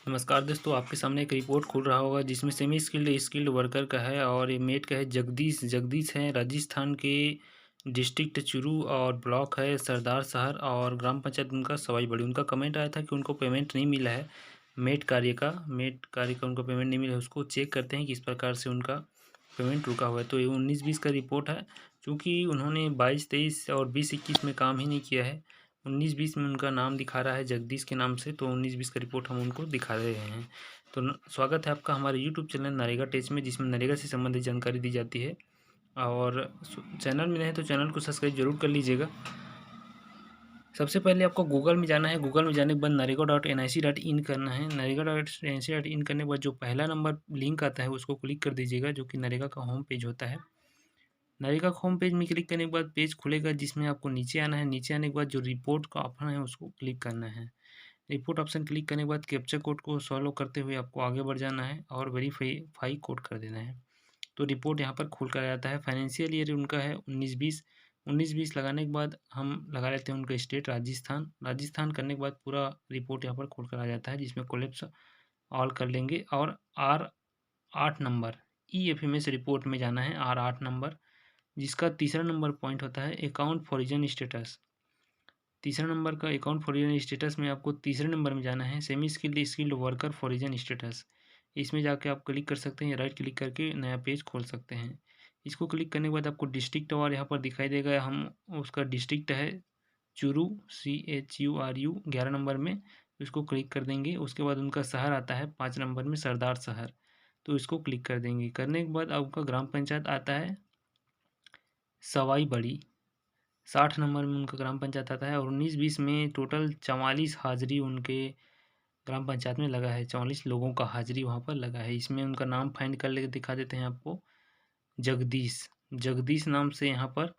नमस्कार दोस्तों, आपके सामने एक रिपोर्ट खुल रहा होगा जिसमें सेमी स्किल्ड वर्कर का है और ये मेट का है। जगदीश हैं राजस्थान के। डिस्ट्रिक्ट चूरू और ब्लॉक है सरदार शहर और ग्राम पंचायत उनका सवाई बड़ी। उनका कमेंट आया था कि उनको पेमेंट नहीं मिला है। मेट कार्य का उनको पेमेंट नहीं मिला है। उसको चेक करते हैं किस प्रकार से उनका पेमेंट रुका हुआ है। तो ये 19-20 का रिपोर्ट है। चूँकि उन्होंने 22-23 और 20-21 में काम ही नहीं किया है, 19-20 में उनका नाम दिखा रहा है जगदीश के नाम से, तो 19-20 का रिपोर्ट हम उनको दिखा रहे हैं। तो स्वागत है आपका हमारे यूट्यूब चैनल नरेगा टेच में, जिसमें नरेगा से संबंधित जानकारी दी जाती है। और चैनल में नहीं तो चैनल को सब्सक्राइब जरूर कर लीजिएगा। सबसे पहले आपको गूगल में जाना है। गूगल में जाने के बाद नरेगा.nic.in करना है। नरेगा.nic.in करने के बाद जो पहला नंबर लिंक आता है उसको क्लिक कर दीजिएगा, जो कि नरेगा का होम पेज होता है। नरेगा का होम पेज में क्लिक करने के बाद पेज खुलेगा, जिसमें आपको नीचे आना है। नीचे आने के बाद जो रिपोर्ट का ऑप्शन है उसको क्लिक करना है। रिपोर्ट ऑप्शन क्लिक करने के बाद कैप्चा कोड को सॉल्व करते हुए आपको आगे बढ़ जाना है और वेरीफाई कोड कर देना है। तो रिपोर्ट यहाँ पर खुल कर आ जाता है। फाइनेंशियल ईयर उनका है 19-20 लगाने के बाद हम लगा लेते हैं उनका स्टेट राजस्थान करने के बाद पूरा रिपोर्ट यहाँ पर खुल कर आ जाता है, जिसमें कोलेप्स ऑल कर लेंगे और R8 नंबर EFMS रिपोर्ट में जाना है। R8 नंबर, जिसका तीसरा नंबर पॉइंट होता है अकाउंट फॉरिजन स्टेटस। तीसरा नंबर का अकाउंट फॉरिजन स्टेटस में आपको तीसरे नंबर में जाना है। Semi skilled worker foreign status, इसमें जाके आप क्लिक कर सकते हैं या राइट क्लिक करके नया पेज खोल सकते हैं। इसको क्लिक करने के बाद आपको डिस्ट्रिक्ट और यहाँ पर दिखाई देगा। हम उसका डिस्ट्रिक्ट है चूरू, CHURU 11 नंबर में, इसको क्लिक कर देंगे। उसके बाद उनका शहर आता है 5 नंबर में सरदार शहर, तो इसको क्लिक कर देंगे। करने के बाद आपका ग्राम पंचायत आता है सवाई बड़ी, 60 नंबर में उनका ग्राम पंचायत आता है। और 19-20 में टोटल 44 हाजिरी उनके ग्राम पंचायत में लगा है। 44 लोगों का हाजिरी वहाँ पर लगा है। इसमें उनका नाम फाइंड कर लेके दिखा देते हैं आपको। जगदीश नाम से यहाँ पर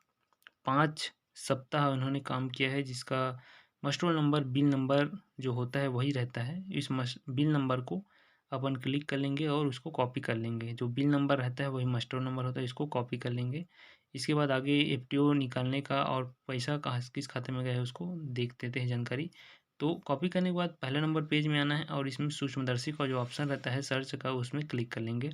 5 सप्ताह उन्होंने काम किया है, जिसका मस्टरोल नंबर बिल नंबर जो होता है वही रहता है। इस बिल नंबर को अपन क्लिक कर लेंगे और उसको कॉपी कर लेंगे। जो बिल नंबर रहता है वही मस्टरोल नंबर होता है, इसको कॉपी कर लेंगे। इसके बाद आगे FTO निकालने का और पैसा कहाँ किस खाते में गया है उसको देख देते हैं जानकारी। तो कॉपी करने के बाद पहले नंबर पेज में आना है और इसमें सूक्ष्मदर्शी का जो ऑप्शन रहता है सर्च का, उसमें क्लिक कर लेंगे।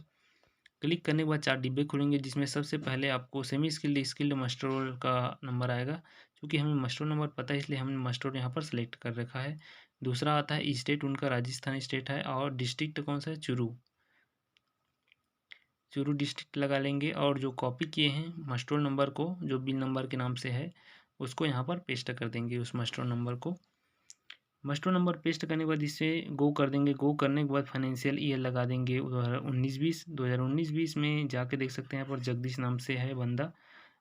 क्लिक करने के बाद 4 डिब्बे खुलेंगे, जिसमें सबसे पहले आपको सेमी स्किल्ड मास्टर रोल का नंबर आएगा। क्योंकि हमें मास्टर नंबर पता है इसलिए हमने मास्टर रोल यहाँ पर सेलेक्ट कर रखा है। दूसरा आता है स्टेट, उनका राजस्थान स्टेट है और डिस्ट्रिक्ट कौन सा है, चूरू डिस्ट्रिक्ट लगा लेंगे। और जो कॉपी किए हैं मास्टर नंबर को, जो बिल नंबर के नाम से है, उसको यहाँ पर पेस्ट कर देंगे। उस मास्टर नंबर को मास्टर नंबर पेस्ट करने के बाद इसे गो कर देंगे। गो करने के बाद फाइनेंशियल ईयर लगा देंगे 2019-20 में जाके देख सकते हैं। यहाँ पर जगदीश नाम से है बंदा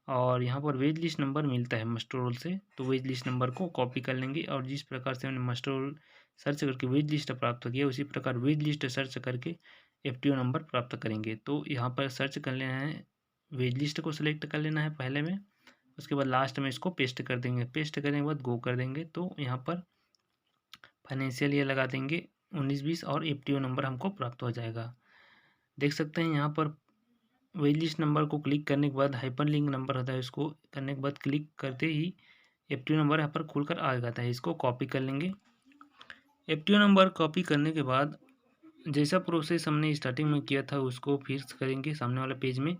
और यहाँ पर वेज लिस्ट नंबर मिलता है मास्टर रोल से, तो वेज लिस्ट नंबर को कॉपी कर लेंगे। और जिस प्रकार से हमने मास्टर रोल सर्च करके वेज लिस्ट प्राप्त किया, उसी प्रकार वेज लिस्ट सर्च करके FTO नंबर प्राप्त करेंगे। तो यहाँ पर सर्च कर लेना है, वेज लिस्ट को सिलेक्ट कर लेना है पहले में, उसके बाद लास्ट में इसको पेस्ट कर देंगे। पेस्ट करने के बाद गो कर देंगे। तो यहाँ पर फाइनेंशियल ईयर लगा देंगे 19-20 और FTO नंबर हमको प्राप्त हो जाएगा। देख सकते हैं यहाँ पर वेज लिस्ट नंबर को क्लिक करने के बाद हाइपर लिंक नंबर होता है, उसको करने के बाद क्लिक करते ही FTO नंबर यहाँ पर खुलकर आ जाता है। इसको कॉपी कर लेंगे। FTO नंबर कॉपी करने के बाद जैसा प्रोसेस हमने स्टार्टिंग में किया था उसको फिर करेंगे। सामने वाला पेज में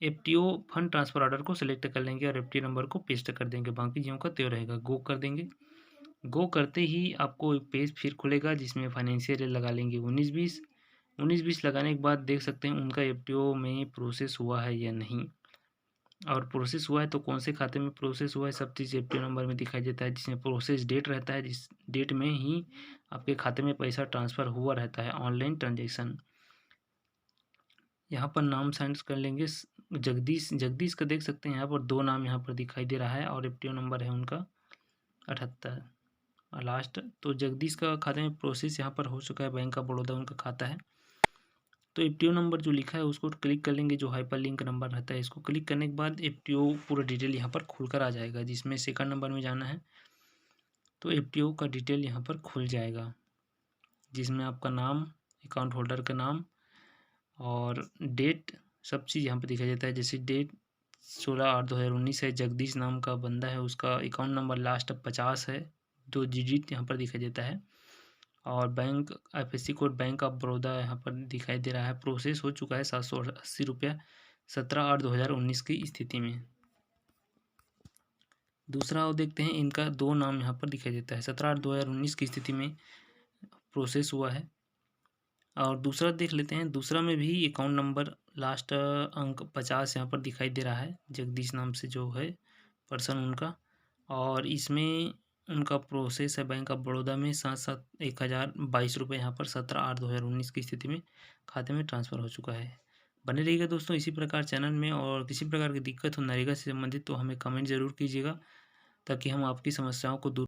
FTO फंड ट्रांसफ़र ऑर्डर को सिलेक्ट कर लेंगे और FTO नंबर को पेस्ट कर देंगे। बाकी ज्यों का त्यों रहेगा। गो कर देंगे। गो करते ही आपको एक पेज फिर खुलेगा, जिसमें फाइनेंशियल ईयर लगा लेंगे 19-20 लगाने के बाद देख सकते हैं उनका FTO में प्रोसेस हुआ है या नहीं। और प्रोसेस हुआ है तो कौन से खाते में प्रोसेस हुआ है, सब चीज़ FTO नंबर में दिखाई देता है, जिसमें प्रोसेस डेट रहता है। जिस डेट में ही आपके खाते में पैसा ट्रांसफ़र हुआ रहता है, ऑनलाइन ट्रांजेक्शन। यहाँ पर नाम साइंस कर लेंगे जगदीश का देख सकते हैं यहाँ पर 2 नाम यहाँ पर दिखाई दे रहा है और FTO नंबर है उनका 78 लास्ट। तो जगदीश का खाते में प्रोसेस यहाँ पर हो चुका है, बैंक ऑफ बड़ौदा उनका खाता है। तो FTO नंबर जो लिखा है उसको क्लिक कर लेंगे, जो हाइपर लिंक नंबर रहता है। इसको क्लिक करने के बाद FTO पूरा डिटेल यहाँ पर खुलकर आ जाएगा, जिसमें सेकंड नंबर में जाना है। तो FTO का डिटेल यहाँ पर खुल जाएगा, जिसमें आपका नाम, अकाउंट होल्डर का नाम और डेट, सब चीज़ यहाँ पर दिखाई देता है। जैसे डेट 16/8/2019 है, जगदीश नाम का बंदा है, उसका अकाउंट नंबर लास्ट 50 है, 2 डिजिट यहाँ पर दिखाई देता है। और bank IFSC code bank of Baroda यहाँ पर दिखाई दे रहा है। प्रोसेस हो चुका है 780 रुपया 17/8/2019 की स्थिति में। दूसरा और देखते हैं, इनका 2 नाम यहाँ पर दिखाई देता है। 17/8/2019 की स्थिति में प्रोसेस हुआ है। और दूसरा देख लेते हैं, दूसरा में भी अकाउंट नंबर लास्ट अंक 50 यहाँ पर दिखाई दे रहा है, जगदीश नाम से जो है पर्सन उनका। और इसमें उनका प्रोसेस है बैंक ऑफ बड़ौदा में 7,7,1,022 रुपये यहाँ पर 17/8/2019 की स्थिति में खाते में ट्रांसफ़र हो चुका है। बने रहिएगा दोस्तों इसी प्रकार चैनल में, और किसी प्रकार की दिक्कत हो नरेगा से संबंधित तो हमें कमेंट ज़रूर कीजिएगा, ताकि हम आपकी समस्याओं को दूर